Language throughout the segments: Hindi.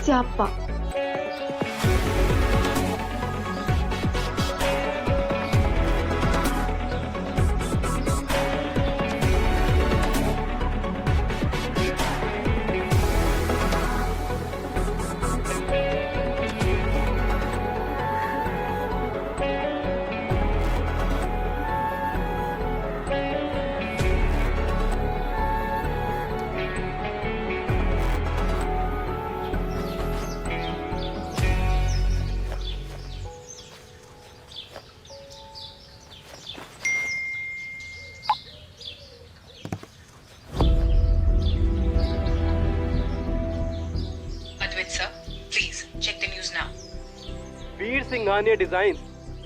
स्याप्पा। Advait sir, please check the news now. Veer Singhania design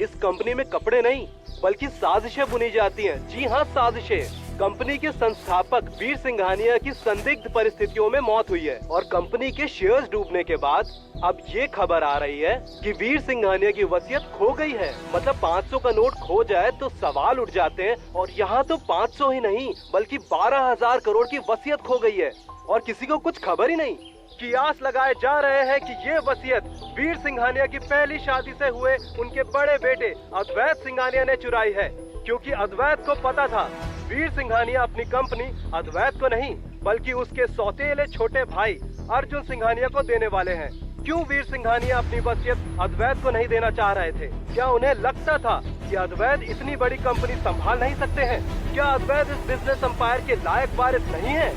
इस कंपनी में कपड़े नहीं बल्कि साजिशें बुनी जाती हैं। जी हाँ, साजिशें। कंपनी के संस्थापक वीर सिंघानिया की संदिग्ध परिस्थितियों में मौत हुई है और कंपनी के शेयर्स डूबने के बाद अब ये खबर आ रही है कि वीर सिंघानिया की वसीयत खो गई है। मतलब 500 का नोट खो जाए तो सवाल उठ जाते हैं, और यहाँ तो 500 ही नहीं बल्कि 12,000 करोड़ की वसीयत खो गई है और किसी को कुछ खबर ही नहीं। कियास लगाए जा रहे हैं कि ये वसीयत वीर सिंघानिया की पहली शादी से हुए उनके बड़े बेटे अद्वैत सिंघानिया ने चुराई है, क्योंकि अद्वैत को पता था वीर सिंघानिया अपनी कंपनी अद्वैत को नहीं बल्कि उसके सौतेले छोटे भाई अर्जुन सिंघानिया को देने वाले हैं। क्यों वीर सिंघानिया अपनी वसीयत अद्वैत को नहीं देना चाह रहे थे? क्या उन्हें लगता था कि अद्वैत इतनी बड़ी कंपनी संभाल नहीं सकते हैं? क्या अद्वैत इस बिजनेस एम्पायर के लायक वारिस नहीं है?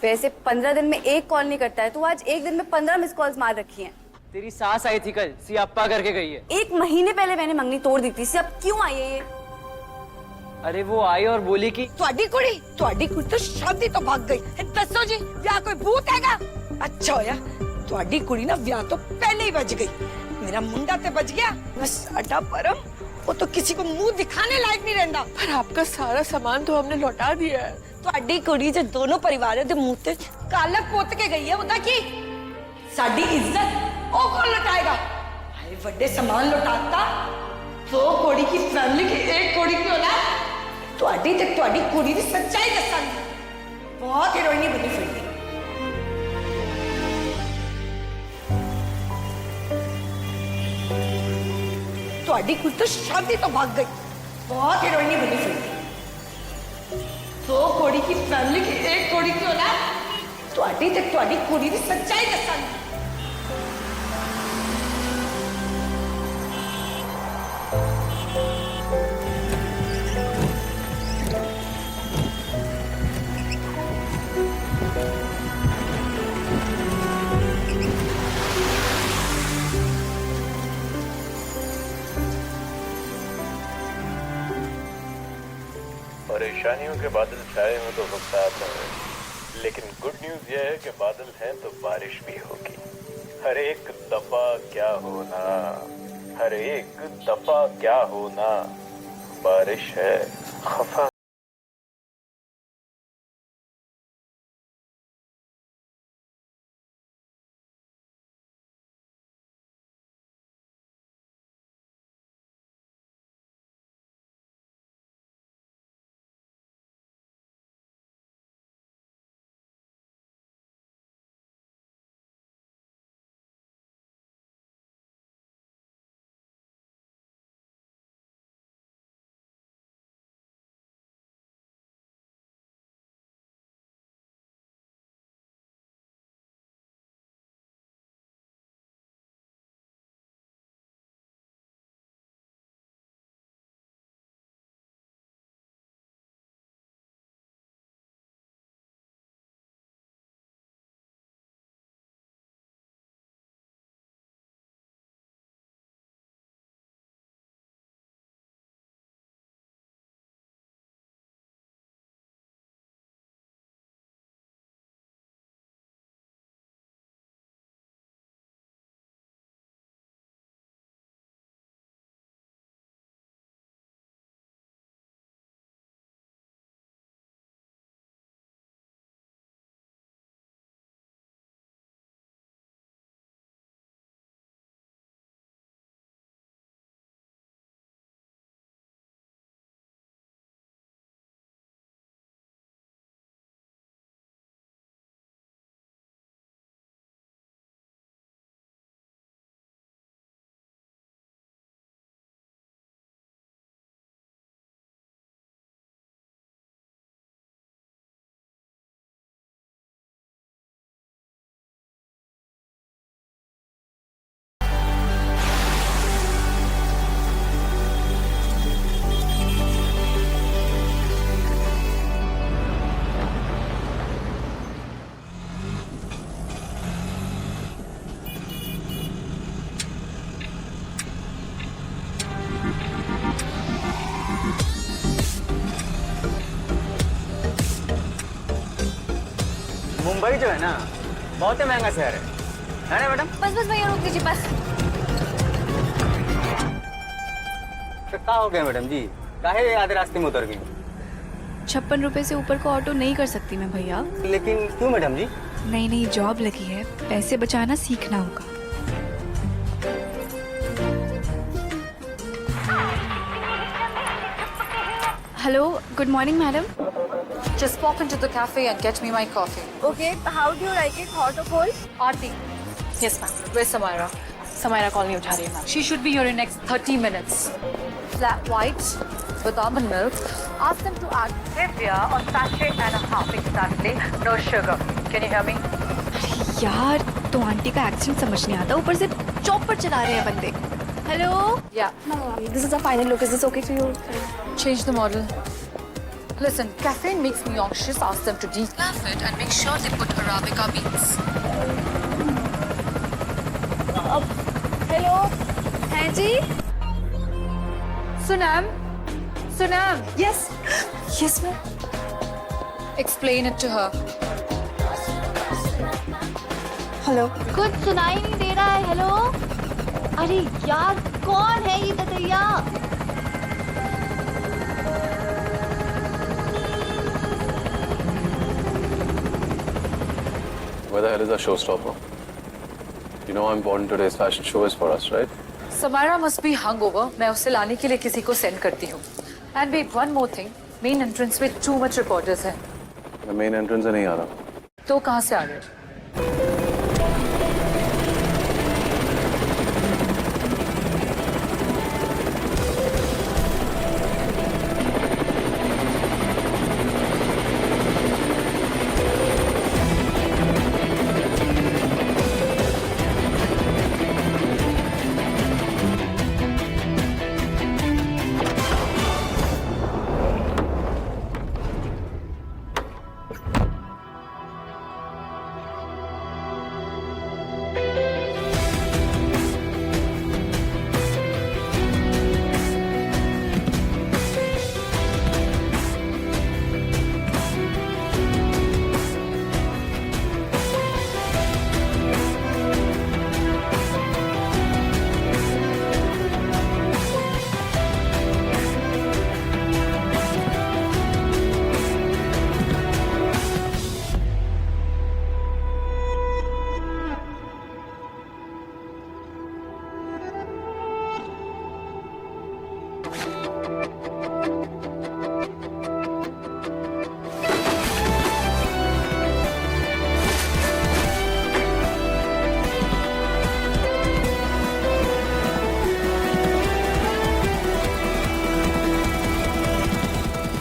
वैसे 15 दिन में एक कॉल नहीं करता है, तो आज एक दिन में 15 मिस कॉल्स मार रखी हैं। तेरी सास आई थी कल, सियाप्पा करके गई है। 1 महीने पहले मैंने मंगनी तोड़ दी थी, अब क्यों आई है ये? अरे वो आई और बोली कि ਤੁਹਾਡੀ ਕੁੜੀ ਤਾਂ ਸ਼ਾਦੀ ਤੋਂ ਭੱਗ ਗਈ। ਦੱਸੋ ਜੀ, ਵਿਆਹ ਕੋਈ ਭੂਤ ਹੈਗਾ? ਅੱਛਾ ਹੋਇਆ ਤੁਹਾਡੀ ਕੁੜੀ ਨਾ ਵਿਆਹ ਤੋਂ ਪਹਿਲੇ ਹੀ ਬਚ ਗਈ। मेरा मुंडा ते बच गया, बस साडा परम वो तो किसी को मुंह दिखाने लायक नहीं रहता। पर आपका सारा सामान तो हमने लौटा दिया है। ਤੁਹਾਡੀ ਕੁੜੀ ਜੇ दोनों परिवारों ਦੇ ਮੂੰਹ ਤੇ ਕਾਲਕ ਪੁੱਤ ਕੇ ਗਈ ਹੈ, ਉਹਦਾ ਕੀ? ਸਾਡੀ ਇੱਜ਼ਤ ਉਹ ਕੌਣ ਲੁਟਾਏਗਾ? ਹਾਏ ਵੱਡੇ सामान लुटाता तो कुड़ी की फैमिली की एक कुड़ी की औलाद। ਤੁਹਾਡੀ ਤੇ ਤੁਹਾਡੀ ਕੁੜੀ ਦੀ ਸੱਚਾਈ ਦੱਸਾਂਗੀ। ਬਹੁਤ ਹੀਰੋਇਨੀ ਬਣੀ ਫਿਰਦੀ। ਤੁਹਾਡੀ ਕੁੜੀ ਤਾਂ ਸ਼ਾਦੀ ਤੋਂ ਭੱਗ ਗਈ। ਬਹੁਤ ਹੀਰੋਇਨੀ ਬਣੀ ਫਿਰਦੀ। तो कुड़ी की फैमिली की एक कुड़ी की औलाद। ਤੁਹਾਡੀ ਤੇ ਤੁਹਾਡੀ ਕੁੜੀ ਦੀ ਸੱਚਾਈ ਦੱਸਾਂਗੀ। परेशानियों के बादल छाए हो तो वक्त आता है, लेकिन गुड न्यूज यह है कि बादल हैं तो बारिश भी होगी। हर एक दफा क्या होना, हर एक दफा क्या होना, बारिश है खफा। जो है ना बहुत ही महंगा शहर है ना मैडम? बस बस भैया रोक दीजिए बस। तो क्या हो गया मैडम जी, काहे आधे रास्ते में उतर गई? 56 रुपए से ऊपर को ऑटो नहीं कर सकती मैं भैया। लेकिन क्यों मैडम जी? नई नई जॉब लगी है, पैसे बचाना सीखना होगा। Hello, good morning madam. Just walk into the cafe and get me my coffee. Okay, how do you like it, hot or cold? Aarti. Yes, ma'am. Where's Samira? Samira call नहीं उठा रही है ma'am. She should be here in next 30 minutes. Flat white with almond milk. Ask them to add stevia or sachet and a half exactly. No sugar. Can you hear me? यार, तो आंटी का एक्सेंट समझ नहीं आता, ऊपर से चॉपर चला रहे हैं बंदे। Hello, Yeah. This is the final look. Is this okay to you? Change the model. Listen, caffeine makes me anxious. Ask them to decaf it and make sure they put Arabica beans. Hello, हैं जी? Sunam. Sunam. Yes yes ma'am. Explain it to her. Hello, कुछ सुनाई नहीं दे रहा है। हेलो, अरे यार कौन है ये ततैया? Where the hell is our showstopper? You know how important today's fashion show is for us, right? Samira must be hungover. मैं उसे लाने के लिए किसी को send करती हूँ. And wait, one more thing. Main entrance में too much reporters हैं. मैं मेन एंट्रेंस से नहीं आ रहा। तो कहाँ से आ गए?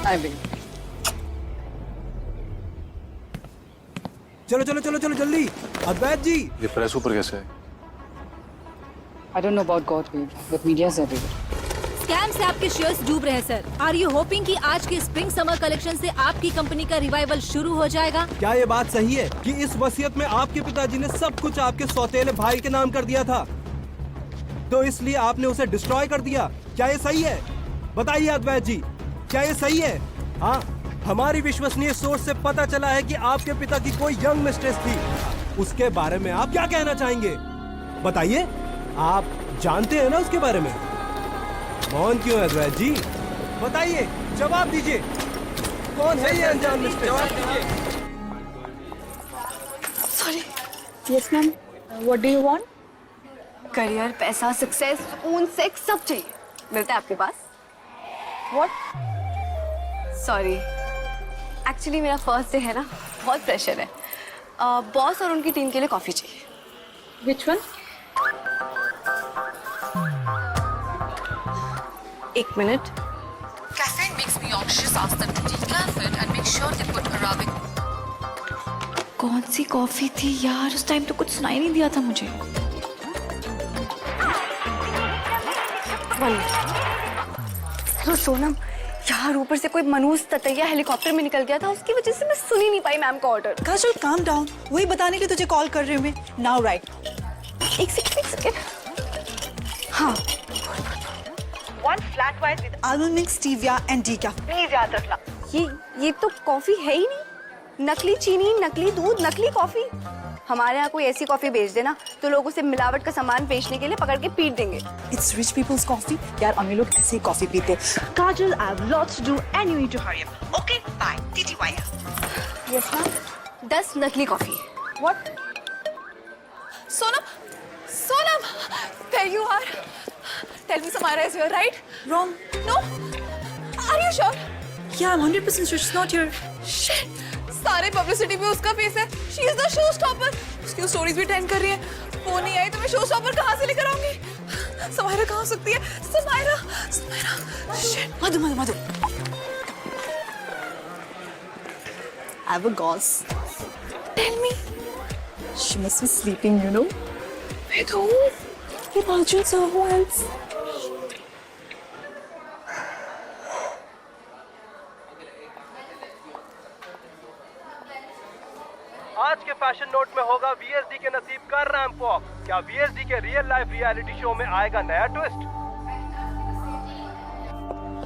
I will. चलो चलो चलो चलो जल्दी। अद्वैत जी, ये प्रेस ऊपर कैसे है? I don't know about Godwave, but media's everywhere. Scam से आपके शेयर्स डूब रहे हैं सर। आर यू होपिंग कि आज के स्प्रिंग समर कलेक्शन से आपकी कंपनी का रिवाइवल शुरू हो जाएगा? क्या ये बात सही है कि इस वसीयत में आपके पिताजी ने सब कुछ आपके सौतेले भाई के नाम कर दिया था, तो इसलिए आपने उसे डिस्ट्रॉय कर दिया? क्या ये सही है? बताइए अद्वैत जी, क्या ये सही है? हाँ, हमारी विश्वसनीय सोर्स से पता चला है कि आपके पिता की कोई यंग मिस्ट्रेस थी। उसके बारे में आप क्या कहना चाहेंगे? बताइए, आप जानते हैं ना उसके बारे में? मौन क्यों है अद्वैत जी? बताइए, जवाब दीजिए, कौन है ये अनजान mistress? Sorry. Yes ma'am. What do you want? Career, पैसा, सक्सेस, सुकून, सेक्स सब चाहिए। मिलता है आपके पास? व्हाट? सॉरी, एक्चुअली मेरा फर्स्ट डे है ना, बहुत प्रेशर है। बॉस और उनकी टीम के लिए कॉफी चाहिए। Which one? एक minute. Caffeine makes me anxious. Ask them to decaf it and make sure they put Arabic. कौन सी कॉफी थी यार? उस टाइम तो कुछ सुनाई नहीं दिया था मुझे। हेलो सोनम, यार ऊपर से कोई मनूस ततैया हेलीकॉप्टर में निकल गया था, उसकी वजह से मैं सुन ही नहीं पाई मैम का ऑर्डर। काजल काम डाउन, वही बताने के लिए तुझे कॉल कर रही हूँ मैं। Now right. एक सेकंड। हाँ, 1 flat white with almond milk, stevia and decaf. Please याद रखना। ये तो कॉफी है ही नहीं। नकली चीनी, नकली दूध, नकली कॉफी। हमारे यहाँ कोई ऐसी कॉफी बेच देना तो लोग उसे मिलावट का सामान बेचने के लिए पकड़ के पीट देंगे। It's rich people's coffee. यार अमीर लोग ऐसे ही कॉफी पीते। Kajal, I have lots to do and you need to hurry up. Okay, bye. TTY. Yes ma'am. 10 नकली coffee. What? Sonam, Sonam, there you are. Tell me Samara is here, right? Wrong. No? Are you sure? Yeah, I'm 100% sure she's not here. Shit. सारे पब्लिसिटी पे उसका फेस है। She is the showstopper. उसकी स्टोरीज भी ट्रेंड कर रही है। वो नहीं आई तो मैं शोस्टॉपर कहाँ से लेकर आऊंगी? समायरा कहाँ हो सकती है? Samaira, Samaira. Shit. Madhu, Madhu, Madhu. I have a gauze. Tell me. She must be sleeping, you know. With who? With Arjun, sir. Who else? आज के फैशन नोट में होगा वीएसडी के नसीब का रैंप वॉक। क्या वीएसडी के रियल लाइफ रियलिटी शो में आएगा नया ट्विस्ट?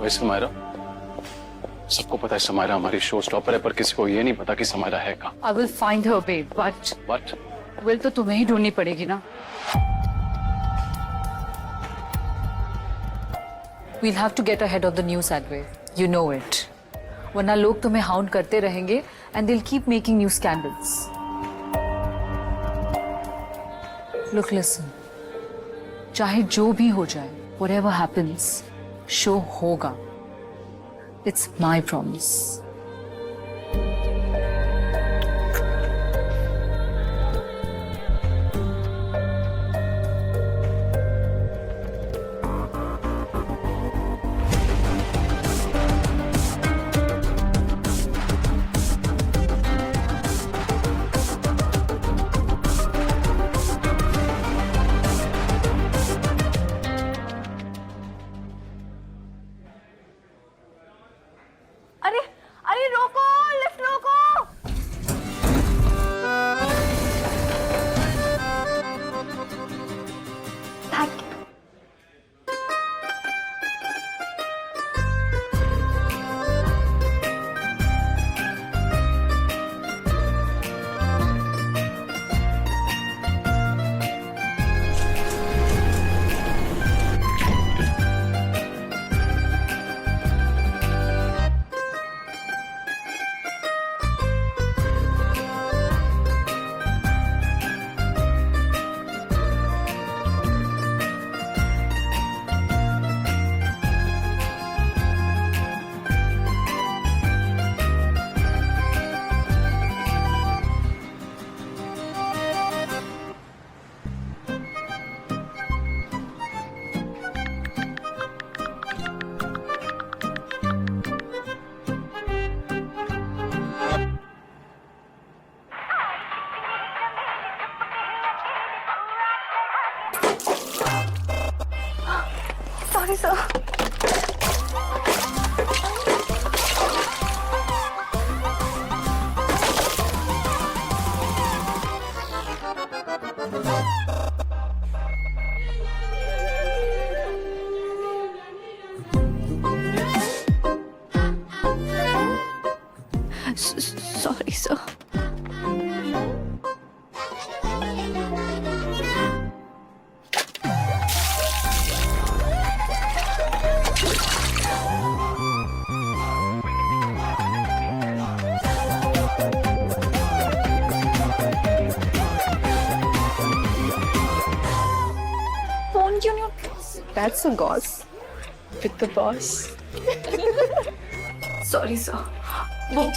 वैसे समायरा, सबको पता है समायरा हमारी शो स्टॉपर है, पर किसी को ये नहीं पता कि समायरा है कहाँ। I will find her, babe, but will तो तुम्हें ही ढूंढनी पड़ेगी ना। We'll have to get ahead of the news that way. You know it. वरना लोग तुम्हें हाउंड करते रहेंगे and they'll keep making new scandals. Look, listen. चाहे जो भी हो जाए, whatever happens, शो होगा. It's my promise. अरे अरे रोको, लिफ्ट रोको। Thank you. Sorry, sir. Sorry, sir. Phone क्यों नहीं? That's a gauze. With the boss. Sorry, sir. वो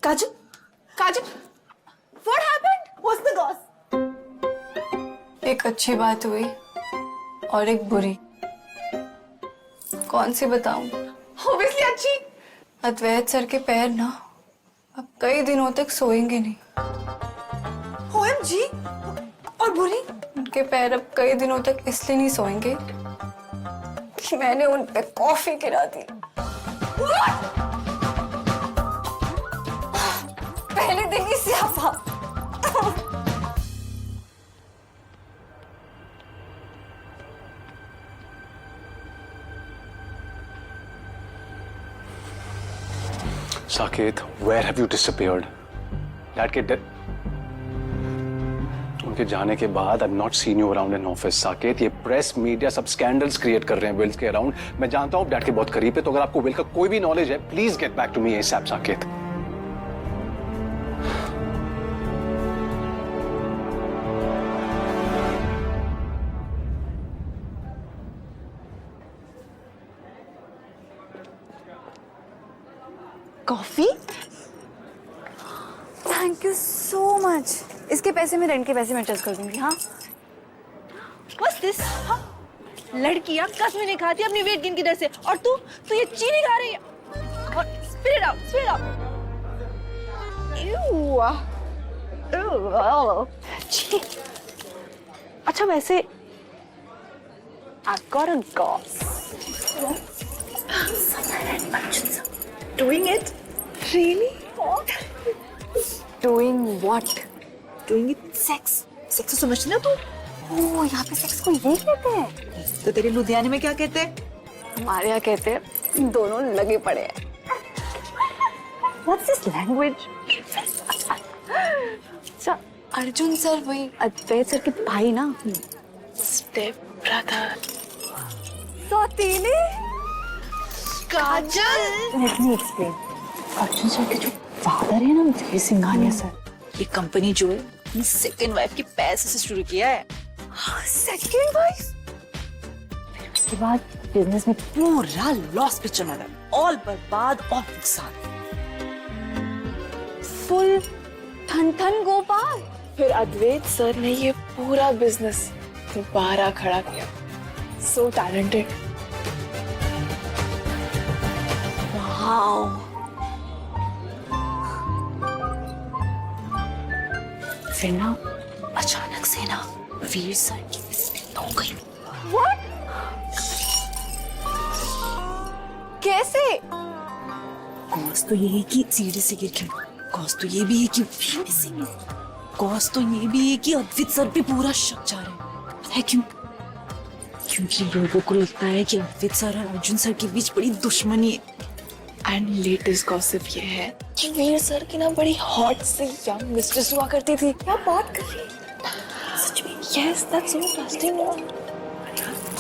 काजल, काजल, what happened? What's the goss? एक अच्छी बात हुई और एक बुरी। कौन सी बताऊं? Obviously अच्छी। अद्वैत सर के पैर ना अब कई दिनों तक सोएंगे नहीं। OMG, और बुरी? उनके पैर अब कई दिनों तक इसलिए नहीं सोएंगे कि मैंने उन पे कॉफी गिरा दी। पहले दिन ही स्यापा। Saket, where have you disappeared? Dad के उनके जाने के बाद I've not seen you around in office. Saket, ये प्रेस मीडिया सब स्कैंडल्स क्रिएट कर रहे हैं विल्स के अराउंड। मैं जानता हूँ डैड के बहुत करीब है, तो अगर आपको विल का कोई भी नॉलेज है, please get back to me ASAP, Saket. Coffee? Thank you so much. इसके पैसे में रेंट के पैसे मैं एडजस्ट कर दूंगी। हाँ, What's this? हाँ? लड़कियां कसमें नहीं खाती अपनी वेट गेन की डर से, और तू ये चीनी खा रही है। और spit it out, spit it out. Ew. छी। अच्छा वैसे I've got a goss. Doing it? Really? doing what? Doing it sex. Sex तो समझती ना तू? ओह, यहाँ पे सेक्स को ये कहते हैं? तो तेरे लुधियाने में क्या कहते हैं? हमारे यहाँ कहते हैं दोनों लगे पड़े हैं। What's this language? अच्छा, अर्जुन सर वही अद्वैत सर के भाई ना? Step brother. सौतीली? काजल। Let me explain. Arjun sir के जो फादर है ना, वीर सिंघानिया सर, ये कंपनी जो है अपनी सेकंड वाइफ के पैसे से शुरू किया है। Second wife? फिर उसके बाद बिजनेस में पूरा लॉस पे चला गया, ऑल बर्बाद और नुकसान। फुल थन थन गोपाल। फिर अद्वैत सर ने ये पूरा बिजनेस दोबारा खड़ा किया। So talented. वाओ। फिर ना अचानक से ना वीर सर की मृत्यु हो गई। What? कैसे? कॉज तो ये है कि सीढ़ी से गिर गई, कॉज तो ये भी है कि वीर मिसिंग है, कॉज तो ये भी है कि अद्वैत सर पे पूरा शक जा रहा है। पता है क्यों? क्योंकि लोगों को लगता है कि अद्वैत सर और अर्जुन सर के बीच बड़ी दुश्मनी है। एंड लेटेस्ट गॉसिप ये है कि वीर सर की ना बड़ी हॉट से यंग मिस्ट्रेस हुआ करती थी। क्या बात कर रही है? सच में? Yes, that's so interesting.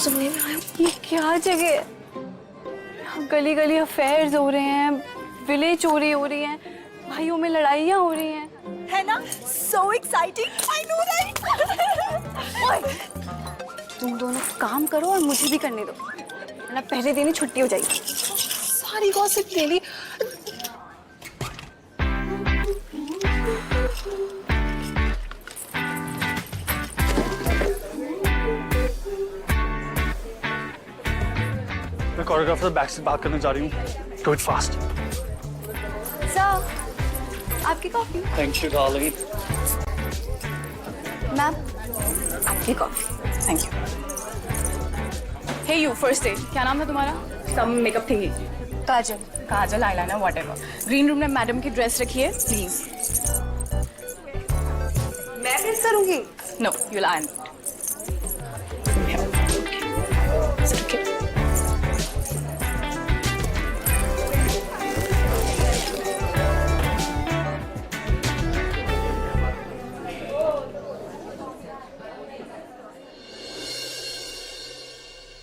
सुनने में आया। ये क्या जगह है? गली गली अफेयर्स हो रहे हैं, विलेज चोरी हो रही है, भाइयों में लड़ाइयाँ हो रही हैं, है ना? So exciting! I know that. तुम दोनों काम करो और मुझे भी करने दो, वरना पहले दिन ही छुट्टी हो जाएगी। सारी गॉसिप ले ली। मैं कोरियोग्राफर बैक से बात करने जा रही हूँ। Do it fast. सर, आपकी coffee. Thank you darling. Ma'am, आपकी coffee. Thank you. Hey you, first day, क्या नाम है तुम्हारा? Some makeup thingy. Kajal. Kajal, eyeliner, whatever. Green room में मैडम की ड्रेस रखी है, प्लीज। मैं प्रेस करूंगी। No, you will iron.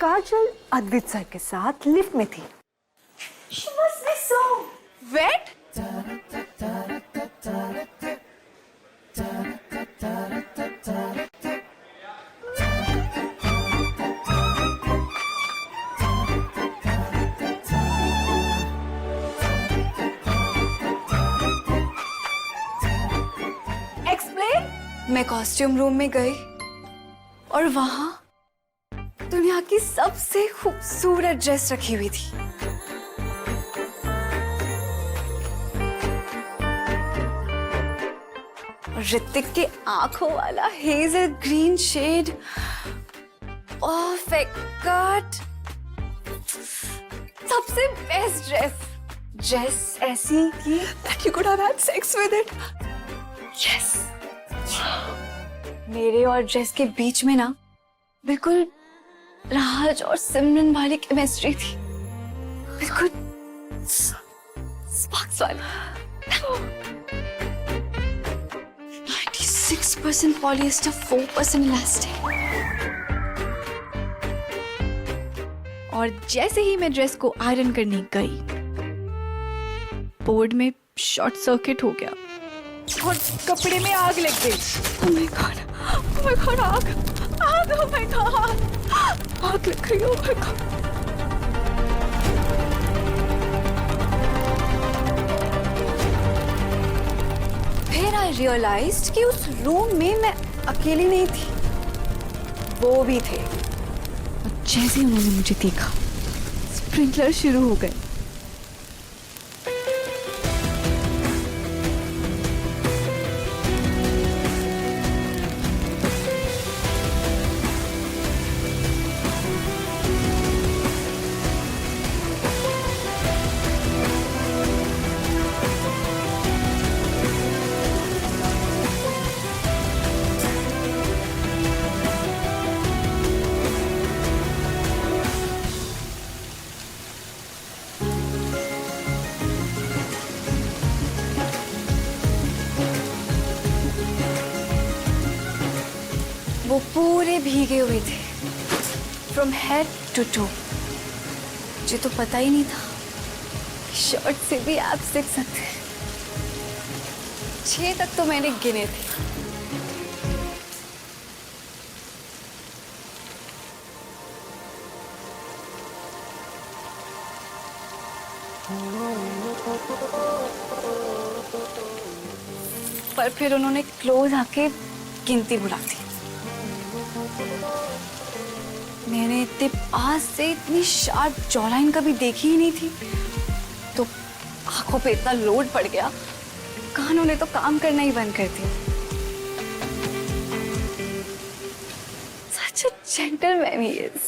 Kajal Advait sir के साथ लिफ्ट में थी। She must be so wet. मैं कॉस्ट्यूम रूम में गई और वहां दुनिया की सबसे खूबसूरत ड्रेस रखी हुई थी। ऋतिक के आंखों वाला hazel green shade, perfect cut, सबसे बेस्ट ड्रेस ऐसी कि that you could have had sex with it. Yes, मेरे और ड्रेस के बीच में ना बिल्कुल राज और सिमरन वाली केमिस्ट्री थी, बिल्कुल स्पार्क्स वाली। 96% पॉलिएस्टर, 4% इलास्टिक। और जैसे ही मैं ड्रेस को आयरन करने गई, बोर्ड में शॉर्ट सर्किट हो गया और कपड़े में आग लग गई। Oh my God, आग, oh my God, आग लग गई, oh my God। फिर I realized कि उस रूम में मैं अकेली नहीं थी, वो भी थे। और जैसे ही उन्होंने मुझे देखा, स्प्रिंकलर शुरू हो गए। वो पूरे भीगे हुए थे, फ्रॉम हेड टू टो। मुझे तो पता ही नहीं था कि शर्ट से भी एब्स दिख सकते हैं। 6 तक तो मैंने गिने थे। पर फिर उन्होंने क्लोज आके गिनती बुला दी। मैंने इतने पास से इतनी शार्प जॉलाइन कभी देखी ही नहीं थी, तो आंखों पे इतना लोड पड़ गया, कानों ने तो काम करना ही बंद कर दिया। Such a gentleman he is.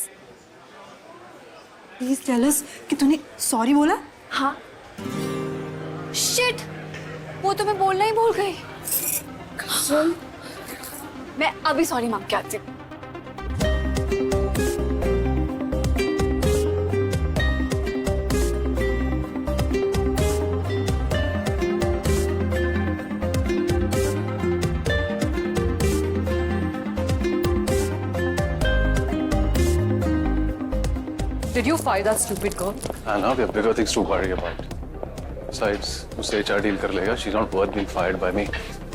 Please tell us कि तूने सॉरी बोला? हाँ। शिट, वो तो मैं बोलना ही भूल गई। मैं अभी सॉरी मांग के आती हूँ। Did you fire that stupid girl? Anna, we have bigger things to worry about. Besides, उससे HR deal कर लेगा. She's not worth being fired by me.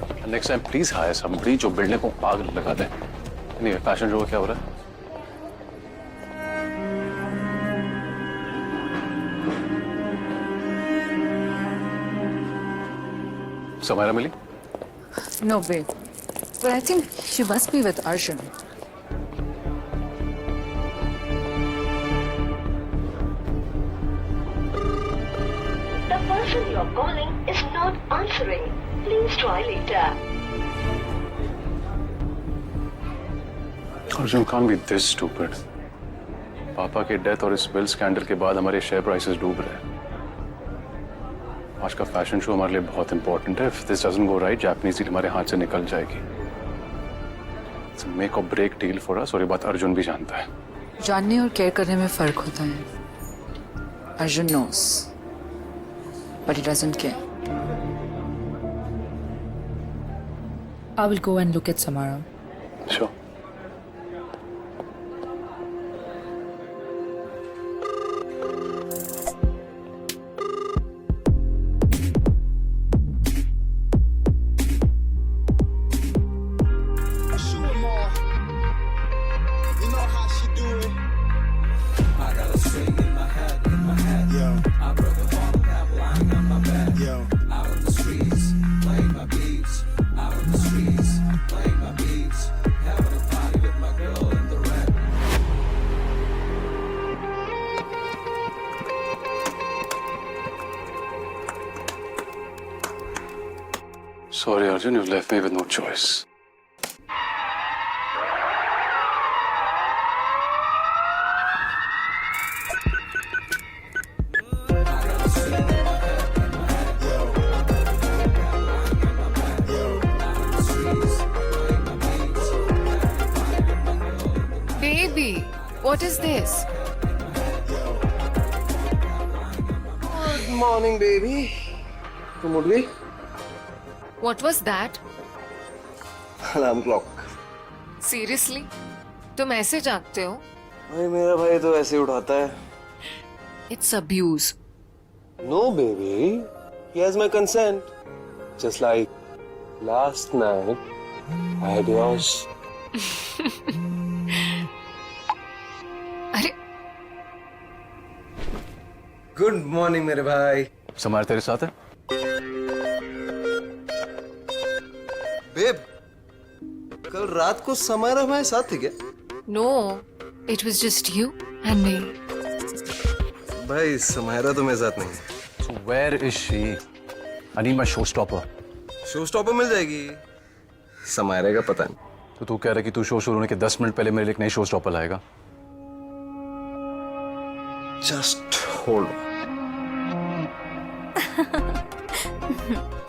And next time, please hire somebody जो बिल्डने को आग लगा दे. Anyway, fashion show क्या हो रहा है? समायरा मिली? No way. But I think she must be with Arjun. The person you're calling is not answering. Please try later. Arjun can't be this stupid. पापा के डेथ और इस बिल स्कैंडल के बाद हमारे शेयर प्राइसेस डूब रहे हैं। आज का फैशन शो हमारे लिए बहुत इंपॉर्टेंट है। If this doesn't go right, Japanese deal हमारे हाथ से निकल जाएगी। It's a make or break deal for us और ये बात अर्जुन भी जानता है। जानने और केयर करने में फर्क होता है। Arjun knows, but he doesn't care. I will go and look at Samara. Sure. Sorry, Arjun, you've left me with no choice. Baby, what is this? Good morning baby, तुम उठ गई? What was that? Alarm clock. Seriously? तुम ऐसे जागते हो? भाई मेरा भाई तो ऐसे ही उठाता है। It's abuse. No baby, he has my consent. Just like last night, I had yours. अरे गुड मॉर्निंग मेरे भाई। समार तेरे साथ है? बेब, कल रात को समारा हमारे साथ थी क्या? no, it was just you and me. भाई समारा तो मेरे साथ नहीं है। So where is she? I need my showstopper. Showstopper मिल जाएगी, समारे का पता नहीं। तो तू कह रहा है कि तू शो शुरू होने के 10 मिनट पहले मेरे लिए एक नई शोस्टॉपर लाएगा? जस्ट होल्ड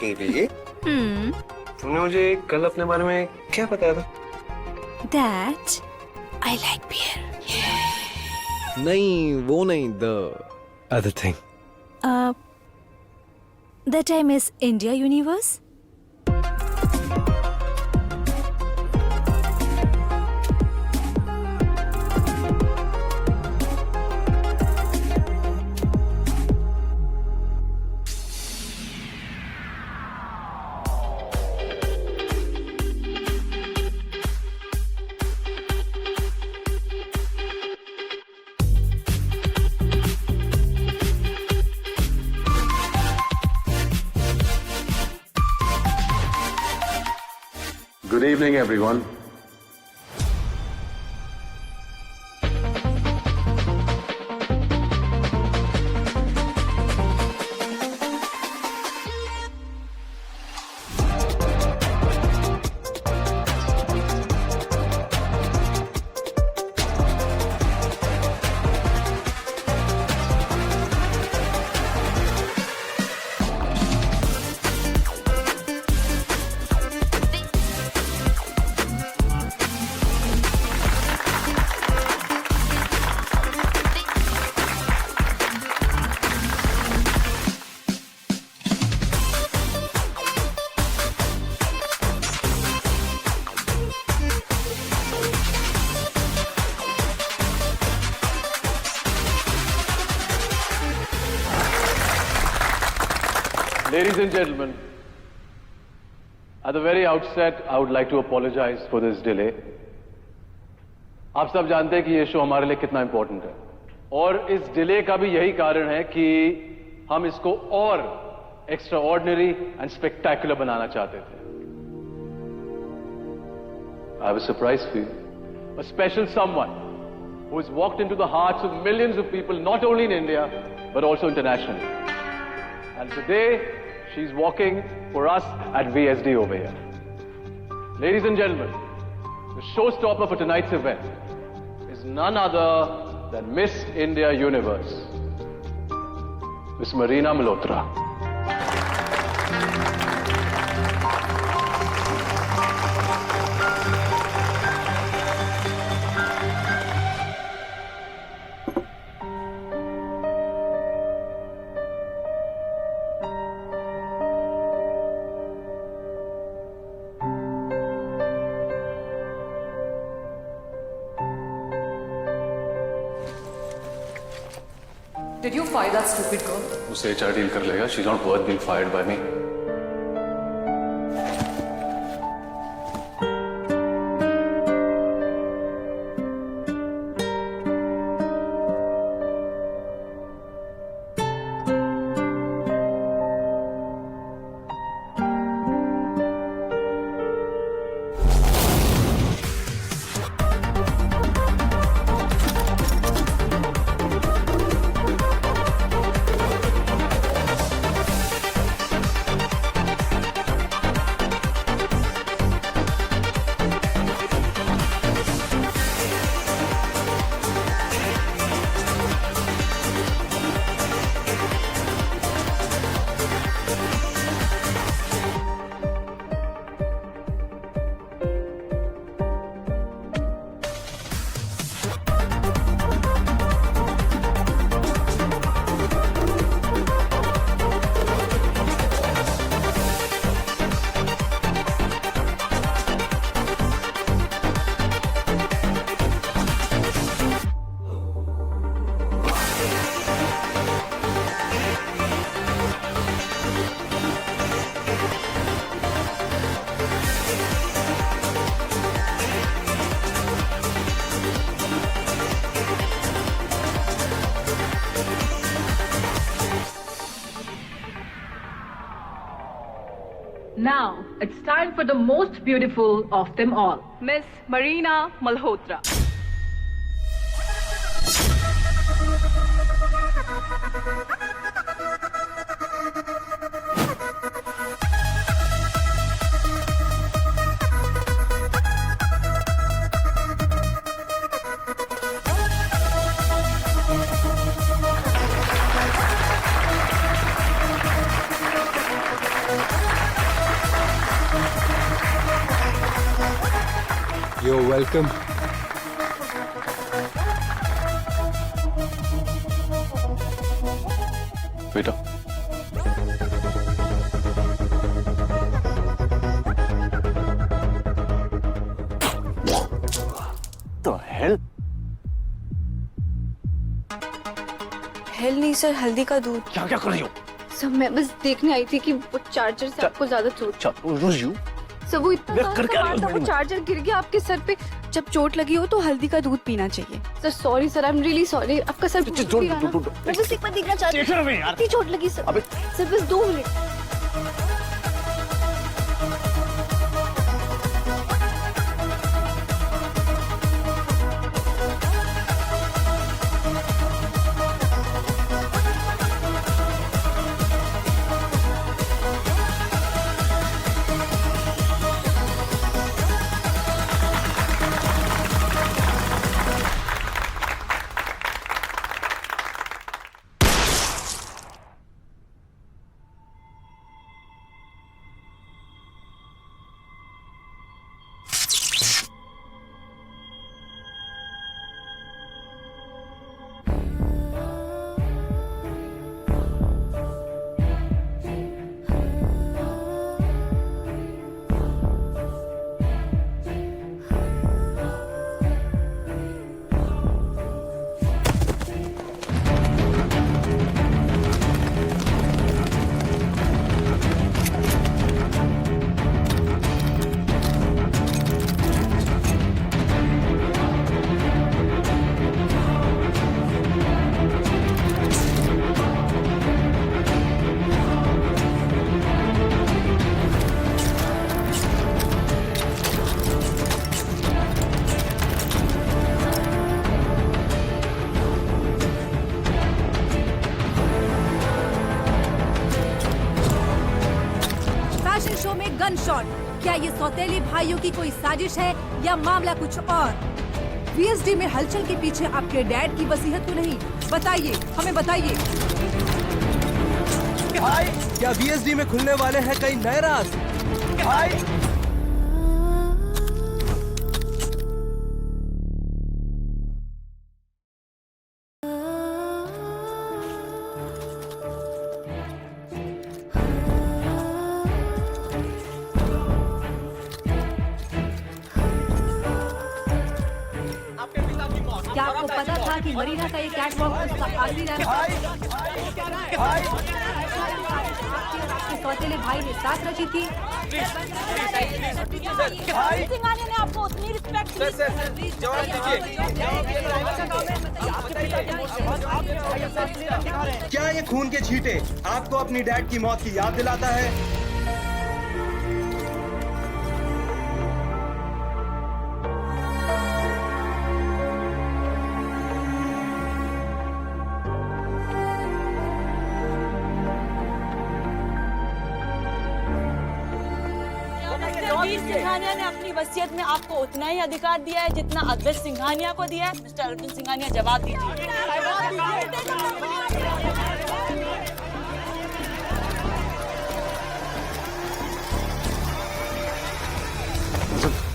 बेबी, तुमने मुझे कल अपने बारे में क्या बताया था? That I like beer. नहीं वो नहीं, the other thing. That I miss India universe. Good evening, everyone. Ladies and gentlemen, at the very outset, I would like to apologize for this delay. आप सब जानते हैं कि ये शो हमारे लिए कितना इंपॉर्टेंट है और इस डिले का भी यही कारण है कि हम इसको और एक्स्ट्रा ऑर्डिनरी एंड स्पेक्टेकुलर बनाना चाहते थे। I have a surprise for you. A special someone who has walked into the hearts of millions of people, not only in India, but also internationally. And today, she's walking for us at VSD over here. Ladies and gentlemen, the showstopper for tonight's event is none other than Miss India Universe, Miss Marina Malhotra. Did you fire that stupid girl? उसे HR डील कर लेगा. She's not worth being fired by me. Now, it's time for the most beautiful of them all. Miss Marina Malhotra. You're welcome. बेटा तो हेल हेल नहीं सर, हल्दी का दूध। क्या क्या कर रही हो? सर मैं बस देखने आई थी कि वो चार्जर से आपको ज्यादा चोट। सर वो इतना जोर से मारा था, वो चार्जर गिर गया आपके सर पे। जब चोट लगी हो तो हल्दी का दूध पीना चाहिए। Sir sorry sir, I am really sorry. आपका सर मैं बस एक बार देखना चाहती हूँ। इतनी चोट लगी सर। सर बस 2 मिनट। गन शॉट, क्या ये सौतेली भाइयों की कोई साजिश है या मामला कुछ और? वीएसडी में हलचल के पीछे आपके डैड की वसीयत तो नहीं? बताइए, हमें बताइए। क्या वीएसडी में खुलने वाले हैं कई नए राज? क्या आपको पता था कि मरीना का ये कैटवॉक उसका आखिरी रैंप? आपके सौतेले भाई ने साथ रची थी। सिंघानिया ने आपको उतनी रिस्पेक्ट क्या ये खून के छींटे आपको अपनी डैड की मौत की याद दिलाता है? वीर सिंघानिया ने अपनी वसीयत में आपको उतना ही अधिकार दिया है जितना अद्वैत सिंघानिया को दिया है। मिस्टर अर्जुन सिंघानिया, जवाब दीजिए।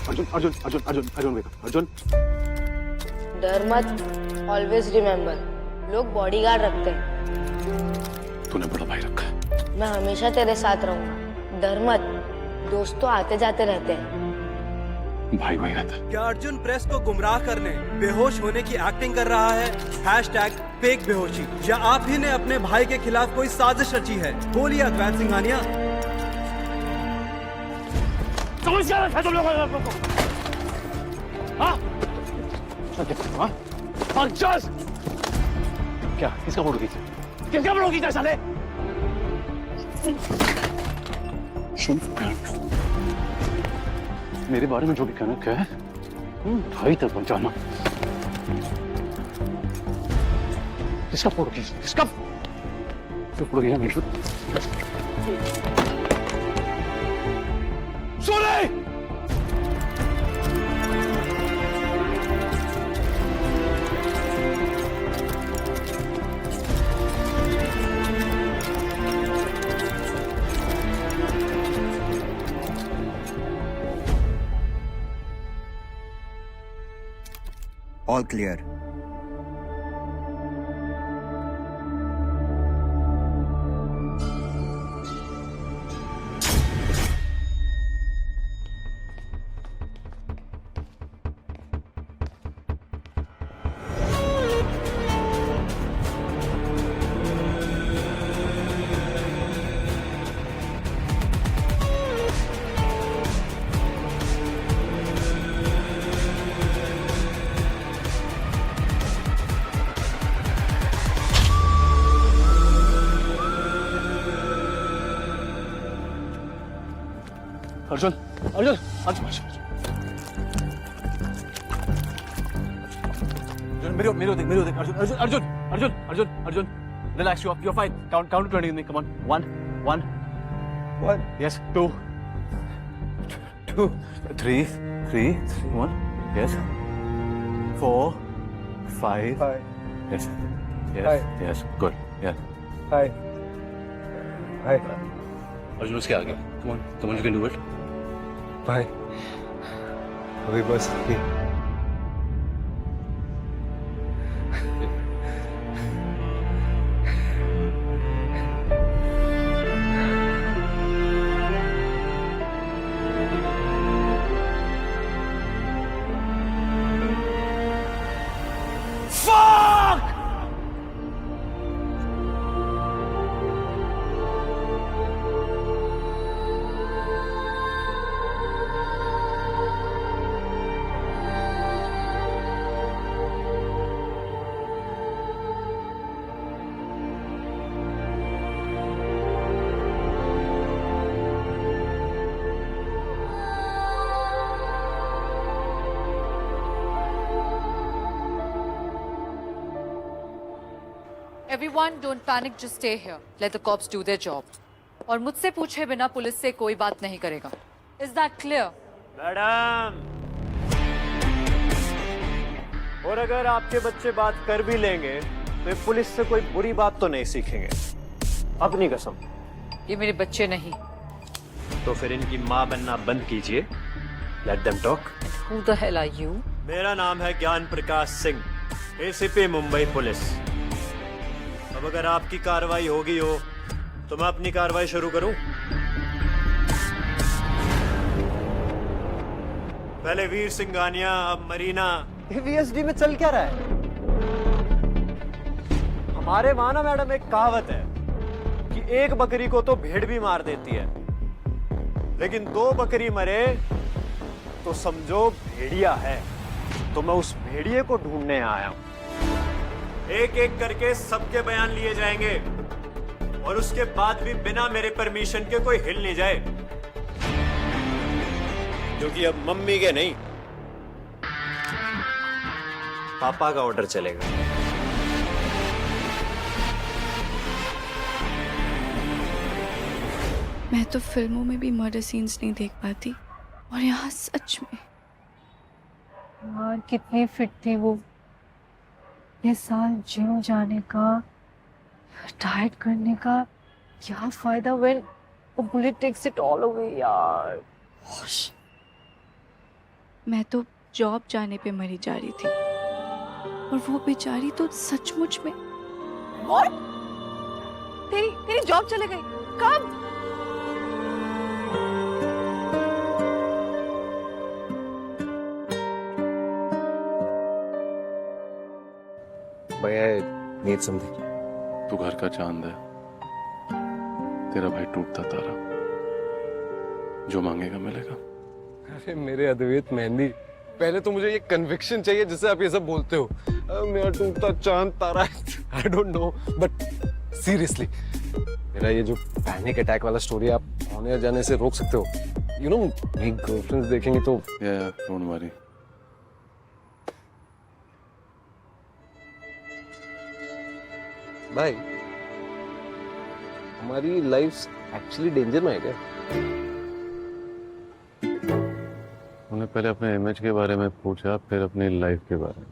अर्जुन अर्जुन अर्जुन अर्जुन अर्जुन अर्जुन डर मत, ऑलवेज रिमेम्बर, लोग बॉडीगार्ड रखते हैं। तूने बड़ा भाई रखा है। मैं हमेशा तेरे साथ रहूंगा। डर मत, दोस्त तो आते जाते रहते हैं। भाई भाई रहता। क्या अर्जुन प्रेस को गुमराह करने, बेहोश होने की एक्टिंग कर रहा है? #फेक बेहोशी। या आप ही ने अपने भाई के खिलाफ कोई साजिश रची है? बोलिए अद्वैत सिंघानिया। समझ क्या रखा तुम लोगों को? क्या किसका फोटो खींचा? किसका फोटो खींचा साले? सुन, मेरे बारे में जो भी कहना कह, ढाई तक पहुंचाना। किसका फोटो खींच, किसका फोटो खींचा मेरे? सोने! All clear. अर्जुन, अर्जुन, अर्जुन, अर्जुन, मेरे देख, Arjun, Arjun, Arjun, Arjun, Arjun, Arjun, relax, you're fine. Count to 20 with me. Come on. 1. Yes. 2. 3. 1. Yes. 4. 5. Yes. Yes. Good. Yeah. Hi. Arjun उसके आगे. Come on, you can do it. Bye. अभी बस Everyone, don't panic. Just stay here. Let the cops do their job. और मुझसे पूछे बिना पुलिस से कोई बात नहीं करेगा. Is that clear? मैडम, और अगर आपके बच्चे बात कर भी लेंगे तो ये पुलिस से कोई बुरी बात तो नहीं सीखेंगे. अपनी कसम. ये मेरे बच्चे नहीं. तो फिर इनकी माँ बनना बंद कीजिए. Let them talk. Who the hell are you? मेरा नाम है ज्ञान प्रकाश सिंह, ACP मुंबई पुलिस. अब अगर आपकी कार्रवाई होगी हो तो मैं अपनी कार्रवाई शुरू करूं. पहले वीर सिंघानिया, अब मरीना. ये VSD में चल क्या रहा है? हमारे वहां ना मैडम एक कहावत है कि एक बकरी को तो भेड़ भी मार देती है, लेकिन 2 बकरी मरे तो समझो भेड़िया है. तो मैं उस भेड़िए को ढूंढने आया हूं. एक एक करके सबके बयान लिए जाएंगे और उसके बाद भी बिना मेरे परमिशन के कोई हिल नहीं जाए, क्योंकि अब मम्मी के नहीं पापा का ऑर्डर चलेगा. मैं तो फिल्मों में भी मर्डर सीन्स नहीं देख पाती और यहाँ सच में. यार कितनी फिट थी वो. ये साल जिम जाने का, डाइट करने का क्या फायदा when a bullet takes it all away यार. मैं तो जॉब जाने पे मरी जा रही थी और वो बेचारी तो सचमुच में. और तेरी जॉब चले गई कब? भैया नीड समथिंग. तू घर का चांद है, तेरा भाई टूटता तारा. जो मांगेगा मिलेगा. अरे मेरे अद्वैत मेहंदी, पहले तो मुझे ये कन्विक्शन चाहिए जिससे आप ये सब बोलते हो. मेरा टूटता चांद तारा, I don't know, but seriously मेरा ये जो पैनिक अटैक वाला स्टोरी आप आने जाने से रोक सकते हो? You know, मेरी गर्लफ्रेंड्स देखेंगी तो। Yeah, don't worry. भाई, हमारी लाइफ एक्चुअली डेंजर में है क्या? उन्हें पहले अपने इमेज के बारे में पूछा, फिर अपनी लाइफ के बारे में।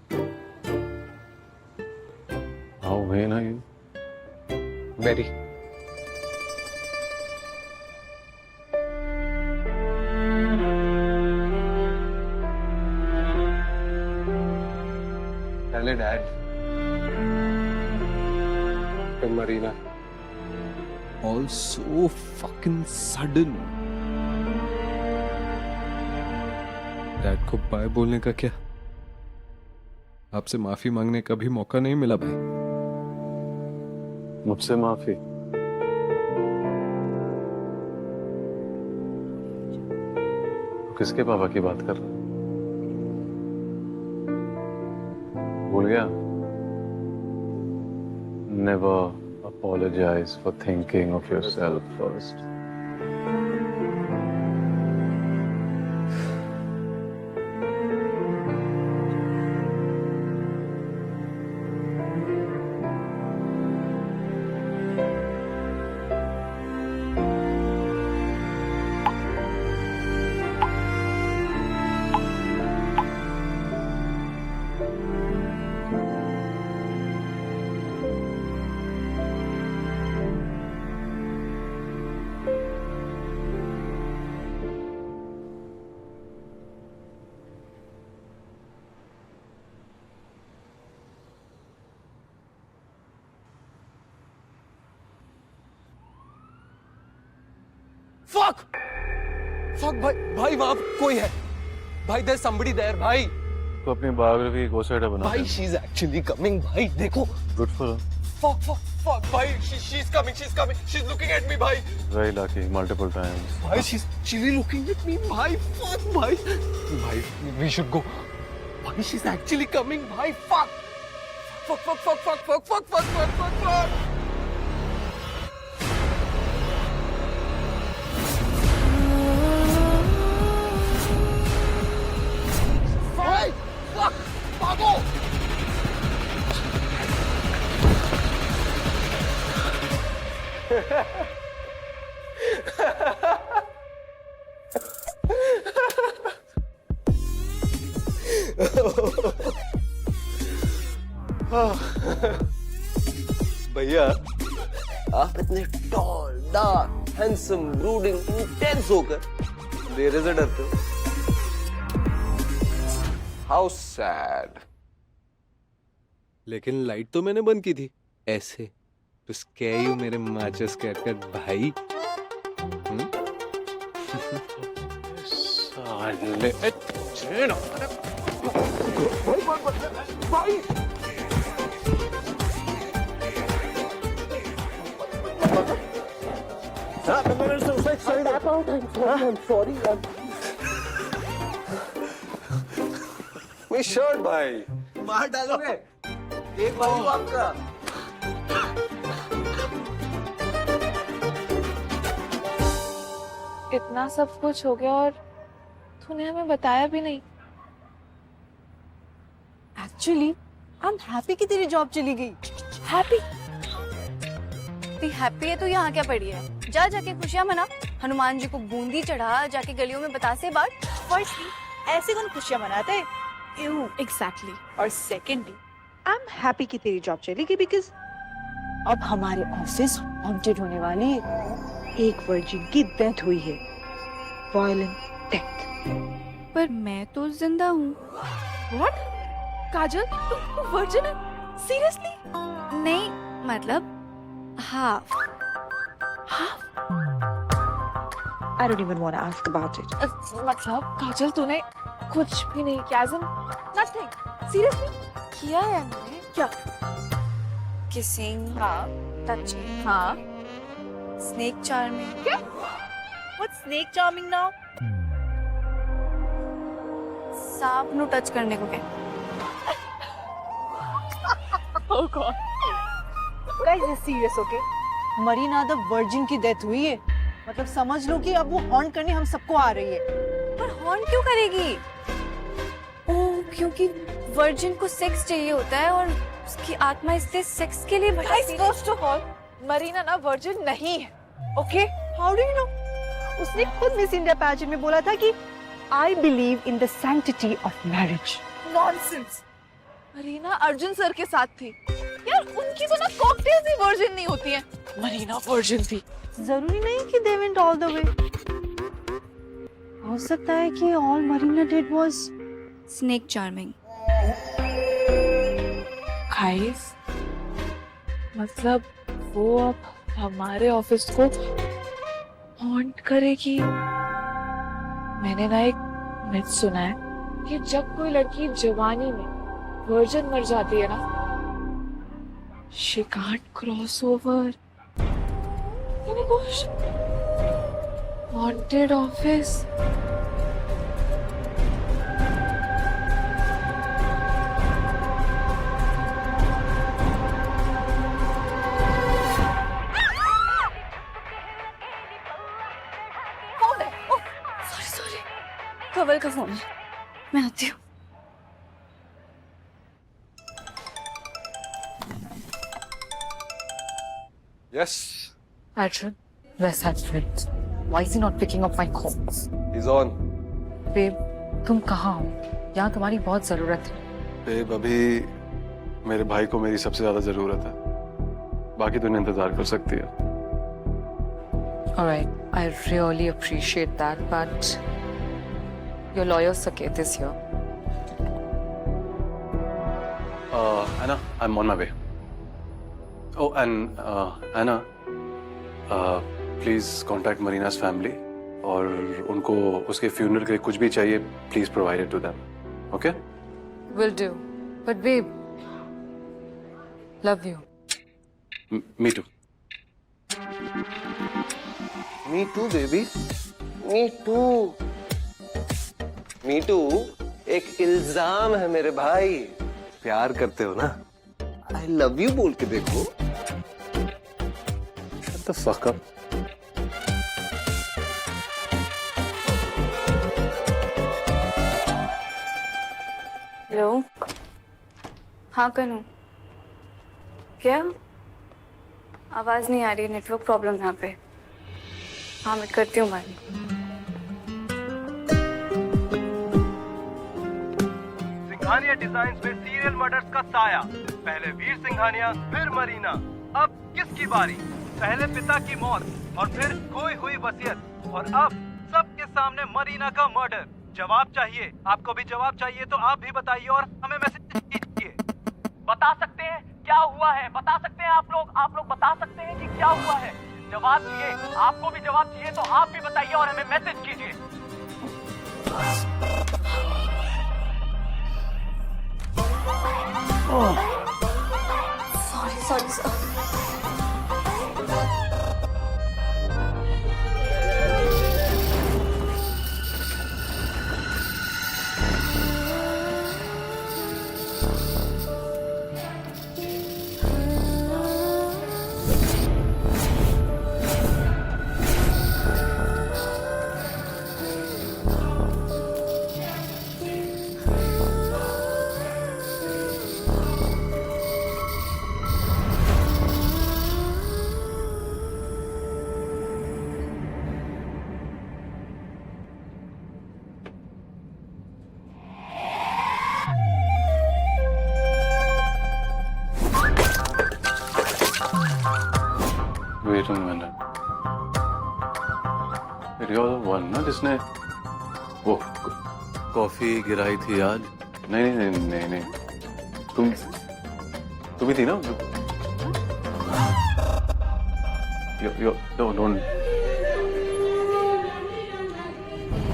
How vain are you? Very. पहले डैड, फिर Marina. All so fucking sudden. Dad को बाय बोलने का क्या? आपसे माफी मांगने का भी मौका नहीं मिला भाई। मुझसे माफी? किसके पापा की बात कर रहा है? भूल गया? Never apologize for thinking of yourself first. Fuck! Fuck भाई वहां कोई है। भाई there's somebody there भाई। तो अपनी बायोग्राफी को सेट बना। भाई she's actually coming भाई देखो। Good for her. Fuck भाई she's coming she's looking at me भाई। Very lucky multiple times. भाई she's really looking at me भाई। Fuck भाई we should go। भाई she's actually coming भाई। Fuck। भाई fuck भागो। भैया आप इतने tall dark handsome brooding intense होकर मेरे से डरते हो? How sad. लेकिन लाइट तो मैंने बंद की थी ऐसे तो स्केयर यू मेरे माचस कैट भाई। साले भाई मेरी शर्ट भाई मार डालोगे एक बार आपका। इतना सब कुछ हो गया और तूने हमें बताया भी नहीं। एक्चुअली आई एम हैप्पी कि तेरी जॉब चली गई। हैप्पी? हैप्पी है तो यहाँ क्या पड़ी है? जा जाके खुशियाँ मना, हनुमान जी को बूंदी चढ़ा, जाके गलियों में बतासे बांट। फर्स्टली ऐसे कौन खुशियाँ मनाते हैं? एग्जैक्टली। और सेकेंडली आई एम हैप्पी कि तेरी जॉब चली गई बिकॉज अब हमारे ऑफिस हॉन्टेड होने वाली है। एक वर्जिन की डेथ हुई है, वायलेंट डेथ। पर मैं तो जिंदा हूँ। व्हाट? काजल तू वर्जिन है? सीरियसली? नहीं मतलब half. I don't even want to ask about it. मतलब काजल तूने कुछ भी नहीं किया? नथिंग? सीरियसली? किया है मैंने। क्या? किसिंग, हाँ। टचिंग, हाँ। Snake charming. क्या? What's snake charming now? सांप नु टच करने को क्या? Oh God. Guys, this serious, okay? Marina the virgin की डेथ हुई है मतलब समझ लो कि अब वो हॉन्ट करने हम सबको आ रही है। पर हॉर्न क्यों करेगी? ओह, क्योंकि वर्जिन को सेक्स चाहिए होता है और उसकी आत्मा इसलिए सेक्स के लिए भटकती है। फर्स्ट ऑफ ऑल मरीना ना वर्जिन नहीं है, okay? How do you know? उसने खुद मिस इंडिया पैजेंट में बोला था कि I believe in the sanctity of marriage. Nonsense. Marina Arjun sir के साथ थी यार, उनकी तो ना कॉकटेल्स ही वर्जिन नहीं होती हैं। मरीना वर्जिन थी। जरूरी नहीं कि they went all the way. हो सकता है कि all Marina did was snake charming. Guys, मतलब वो अब हमारे ऑफिस को हॉन्ट करेगी। मैंने ना एक मिथ सुना है कि जब कोई लड़की जवानी में वर्जिन मर जाती है ना, she can't cross over। Haunted office। कवल का फोन है, मैं आती हूँ। Yes. Arjun, where's Arjun? Why is he not picking up my calls? He's on. Babe, तुम कहाँ हो? यहाँ तुम्हारी बहुत जरूरत है। बेब, अभी मेरे भाई को मेरी सबसे ज्यादा जरूरत है। बाकी तो इंतजार कर सकती है। Alright, I really appreciate that, but your lawyer Saket is here. Anna, I'm on my way. Oh, and Anna, please contact Marina's family और उनको उसके funeral के लिए कुछ भी चाहिए, please provide it to them. Okay? Will do. But babe, love you. Me too. Me too, baby. Me too. Me too एक इल्जाम है मेरे भाई। प्यार करते हो ना? I love you बोल के देखो। Shut the fuck up. Hello, हाँ कनू, क्या? आवाज नहीं आ रही, नेटवर्क प्रॉब्लम यहाँ पे। हाँ मैं करती हूँ बात। सिंघानिया डिजाइन्स में सीरियल मर्डर्स का साया। पहले वीर सिंघानिया, फिर मरीना। अब किसकी बारी? पहले पिता की मौत और फिर खोई हुई वसीयत और अब सबके सामने मरीना का मर्डर। जवाब चाहिए, आपको भी जवाब चाहिए तो आप भी बताइए और हमें मैसेज कीजिए। बता सकते हैं क्या हुआ है? बता सकते हैं आप लोग बता सकते हैं कि क्या हुआ है? जवाब चाहिए, आपको भी जवाब चाहिए तो आप भी बताइए और हमें मैसेज कीजिए। Sorry sir. Wait a minute. You're the one ना जिसने वो कॉफी गिराई थी आज? नहीं नहीं नहीं नहीं नहीं, तुम ही थी ना? You don't.